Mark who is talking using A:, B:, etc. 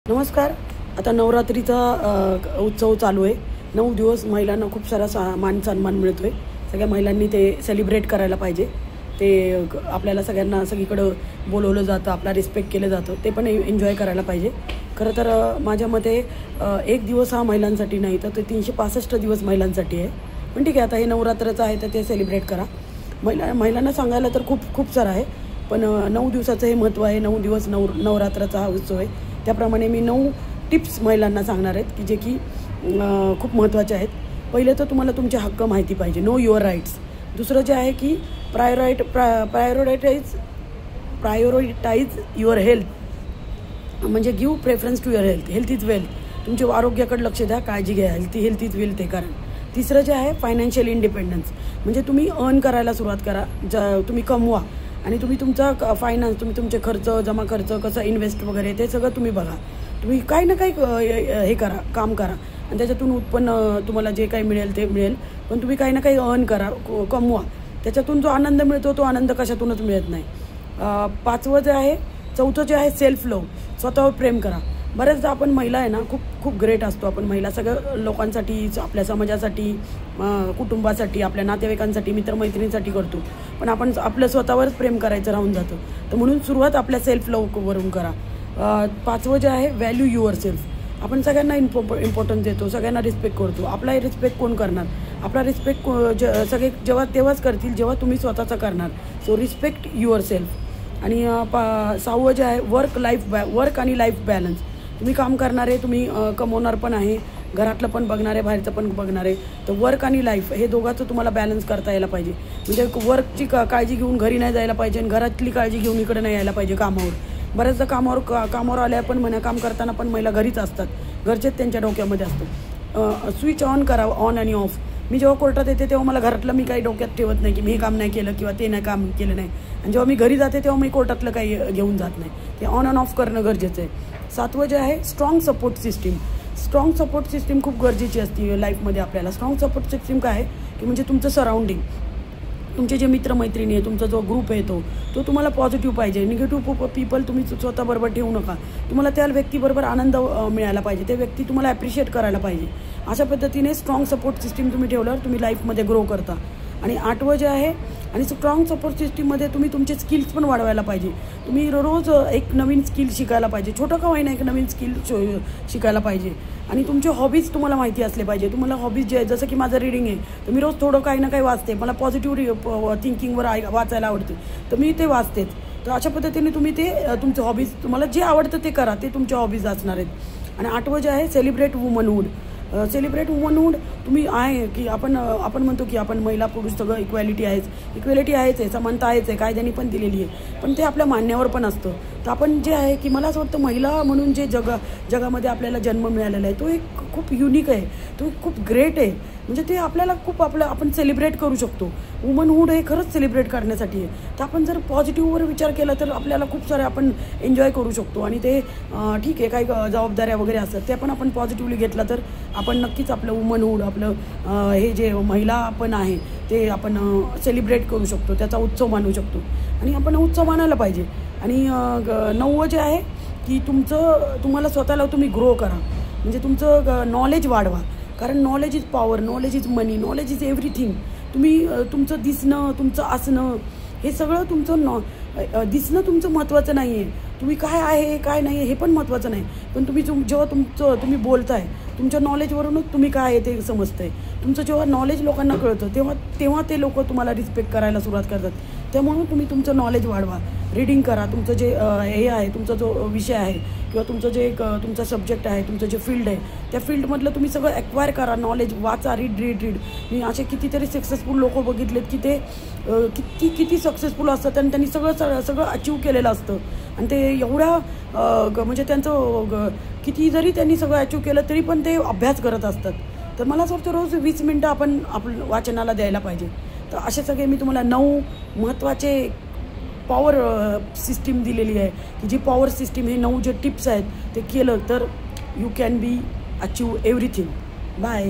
A: नमस्कार. आता नवरात्रीचा उत्सव चालू आहे. 9 दिवस महिलांना खूप सारा मान सन्मान मिळतो आहे. सगळ्या महिलांनी ते सेलिब्रेट करायला पाहिजे. ते आपल्याला सगळ्यांना सगळीकडं बोलवलं जातं, आपला रिस्पेक्ट केलं जातं, ते पण एन्जॉय करायला पाहिजे. खरं तर माझ्या मते एक दिवस हा महिलांसाठी नाही तर ते 365 दिवस महिलांसाठी आहे. पण ठीक आहे, आता हे नवरात्राचं आहे तर ते सेलिब्रेट करा. महिलांना सांगायला तर खूप सारं आहे, पण 9 दिवसाचं हे महत्त्व आहे. 9 दिवस नवरात्राचा हा उत्सव आहे. त्याप्रमाणे मी 9 टिप्स महिलांना सांगणार आहेत की जे की खूप महत्त्वाचे आहेत. पहिले तर तुम्हाला तुमचे हक्क माहिती पाहिजे, नो युअर राईट्स. दुसरं जे आहे की प्रायोरिटाईज युअर हेल्थ, म्हणजे give preference to your health. Health is wealth. तुमच्या आरोग्याकडे लक्ष द्या, काळजी घ्या. हेल्थ इज वेल्थ आहे. कारण तिसरं जे आहे फायनान्शियल इंडिपेंडन्स, म्हणजे तुम्ही अर्न करायला सुरुवात करा. तुम्ही कमवा आणि तुम्ही तुमचा फायनान्स, तुम्ही तुमचे खर्च, जमा खर्च कसं इन्व्हेस्ट वगैरे ते सगळं तुम्ही बघा. तुम्ही काही ना काही हे करा, काम करा आणि त्याच्यातून उत्पन्न तुम्हाला जे काही मिळेल ते मिळेल. पण तुम्ही काही ना काही अर्न करा, कमवा. त्याच्यातून जो आनंद मिळतो तो आनंद कशातूनच मिळत नाही. चौथं जे आहे सेल्फ लव्ह, स्वतःवर प्रेम करा. बऱ्याचदा आपण महिला आहे ना खूप ग्रेट असतो. आपण महिला सगळं लोकांसाठी, आपल्या समाजासाठी, कुटुंबासाठी, आपल्या नातेवाईकांसाठी, मित्रमैत्रिणींसाठी करतो. पण आपण आपलं स्वतःवरच प्रेम करायचं राहून जातं. तर म्हणून सुरुवात आपल्या सेल्फ लव्हवरून करा. 5वं जे आहे व्हॅल्यू युअर सेल्फ. आपण सगळ्यांना इम्पॉर्टन्स देतो, सगळ्यांना रिस्पेक्ट करतो. आपला रिस्पेक्ट कोण करणार? आपला रिस्पेक्ट सगळे तेव्हाच करतील जेव्हा तुम्ही स्वतःचा करणार. So respect your self. आणि 6वं जे आहे वर्क आणि लाईफ बॅलन्स. तुम्ही काम करणार आहे, तुम्ही कमवणार पण आहे, घरातलं पण बघणार आहे, बाहेरचं पण बघणार आहे. तर वर्क आणि लाईफ हे दोघांचं तुम्हाला बॅलन्स करता यायला पाहिजे. म्हणजे वर्कची काळजी घेऊन घरी नाही जायला पाहिजे आणि घरातली काळजी घेऊन इकडे नाही यायला पाहिजे कामावर. बऱ्याचदा कामावर आल्या पण काम करताना पण महिला घरीच असतात, घरचेच त्यांच्या डोक्यामध्ये असतं. स्विच ऑन करा, ऑन आणि ऑफ. मी जेव्हा कोर्टात येते तेव्हा मला घरातलं मी काही डोक्यात ठेवत नाही की मी हे काम नाही केलं किंवा ते नाही काम केलं नाही. आणि जेव्हा मी घरी जाते तेव्हा मी कोर्टातलं काही घेऊन जात नाही. ते ऑन अँड ऑफ करणं गरजेचं आहे. 7वं जे आहे strong support system. Strong support system खूप गरजेची असते लाईफमध्ये आपल्याला. स्ट्रॉंग सपोर्ट सिस्टीम काय आहे की म्हणजे तुमचं सराउंडिंग, तुमचे जे मित्रमैत्रिणी आहे, तुमचा जो ग्रुप आहे तो तुम्हाला पॉझिटिव्ह पाहिजे. निगेटिव्ह पीपल तुम्ही स्वतःबरोबर ठेवू नका. तुम्हाला त्या व्यक्तीबरोबर आनंद मिळायला पाहिजे, ते व्यक्ती तुम्हाला ॲप्रिशिएट करायला पाहिजे. अशा पद्धतीने स्ट्रॉंग सपोर्ट सिस्टीम तुम्ही ठेवल्यावर तुम्ही लाईफमध्ये ग्रो करता. आणि 8वं जे आहे आणि स्ट्रॉंग सपोर्ट सिस्टीममध्ये तुम्ही तुमचे स्किल्स पण वाढवायला पाहिजे. तुम्ही रोज एक नवीन स्किल शिकायला पाहिजे. छोटं का होईना एक नवीन स्किल शिकायला पाहिजे. आणि तुमचे हॉबीज तुम्हाला माहिती असले पाहिजे. तुम्हाला हॉबीज जे आहे, जसं की माझं रीडिंग आहे तर मी रोज थोडं काही ना काही वाचते. मला पॉझिटिव्ह थिंकिंगवर वाचायला आवडते तर मी ते वाचतेच. तर अशा पद्धतीने तुम्ही ते तुमचे हॉबीज, तुम्हाला जे आवडतं ते करा, ते तुमचे हॉबीज असणार आहेत. आणि 8वं जे आहे सेलिब्रेट वुमनहूड. सेलिब्रेट वुमनहूड तुम्ही आहे की आपण म्हणतो की आपण महिला पुरुष सगळं इक्वॅलिटी आहेच आहे, समानता आहेच आहे, कायद्याने पण दिलेली आहे. पण ते आपल्या मान्यावर पण असतं. तर आपण जे आहे की मला असं वाटतं महिला म्हणून जे जगामध्ये आपल्याला जन्म मिळालेला आहे तो एक खूप युनिक आहे, तो खूप ग्रेट आहे. म्हणजे ते आपल्याला खूप आपण सेलिब्रेट करू शकतो. वुमनहूड हे खरंच सेलिब्रेट करण्यासाठी आहे. तर आपण जर पॉझिटिव्हवर विचार केला तर आपल्याला खूप सारे आपण एन्जॉय करू शकतो. आणि ते ठीक आहे, काही जबाबदाऱ्या वगैरे असतात ते पण आपण पॉझिटिव्हली घेतला तर आपण नक्कीच आपलं वुमनहूड, आपलं हे जे महिला आपण आहे ते आपण सेलिब्रेट करू शकतो, त्याचा उत्सव मानू शकतो. आणि आपण उत्सव मानायला पाहिजे. आणि 9वं जे आहे की तुम्हाला स्वतःला तुम्ही ग्रो करा, म्हणजे तुमचं नॉलेज वाढवा. कारण knowledge is power, knowledge is money, knowledge is everything. तुम्ही तुमचं दिसणं, तुमचं असणं हे सगळं दिसणं तुमचं महत्त्वाचं नाही आहे. तुम्ही काय आहे काय नाही हे पण महत्त्वाचं नाही. पण जेव्हा तुम्ही बोलताय तुमच्या नॉलेजवरूनच तुम्ही काय आहे ते समजतंय. तुमचं जेव्हा नॉलेज लोकांना कळतं तेव्हा ते लोक तुम्हाला रिस्पेक्ट करायला सुरुवात करतात. त्यामुळं तुम्ही तुमचं नॉलेज वाढवा, रीडिंग करा. तुमचं जे हे आहे, तुमचा जो विषय आहे किंवा तुमचं जे तुमचा सब्जेक्ट आहे, तुमचं जे फील्ड आहे त्या फील्डमधलं तुम्ही सगळं ॲक्वायर करा. नॉलेज वाचा, रीड. मी असे कितीतरी सक्सेसफुल लोक बघितलेत की ते किती सक्सेसफुल असतात आणि त्यांनी सगळं अचीव केलेलं असतं. आणि ते एवढ्या म्हणजे त्यांचं किती जरी त्यांनी सगळं अचीव केलं तरी पण ते अभ्यास करत असतात. तर मला असं वाटतं रोज 20 मिनटं आपण वाचनाला द्यायला पाहिजे. तर असे सगळे मी तुम्हाला 9 महत्त्वाचे पॉवर सिस्टीम दिलेली आहे की जी पॉवर सिस्टीम हे 9 जे टिप्स आहेत ते केलं तर you can be achieve everything. Bye.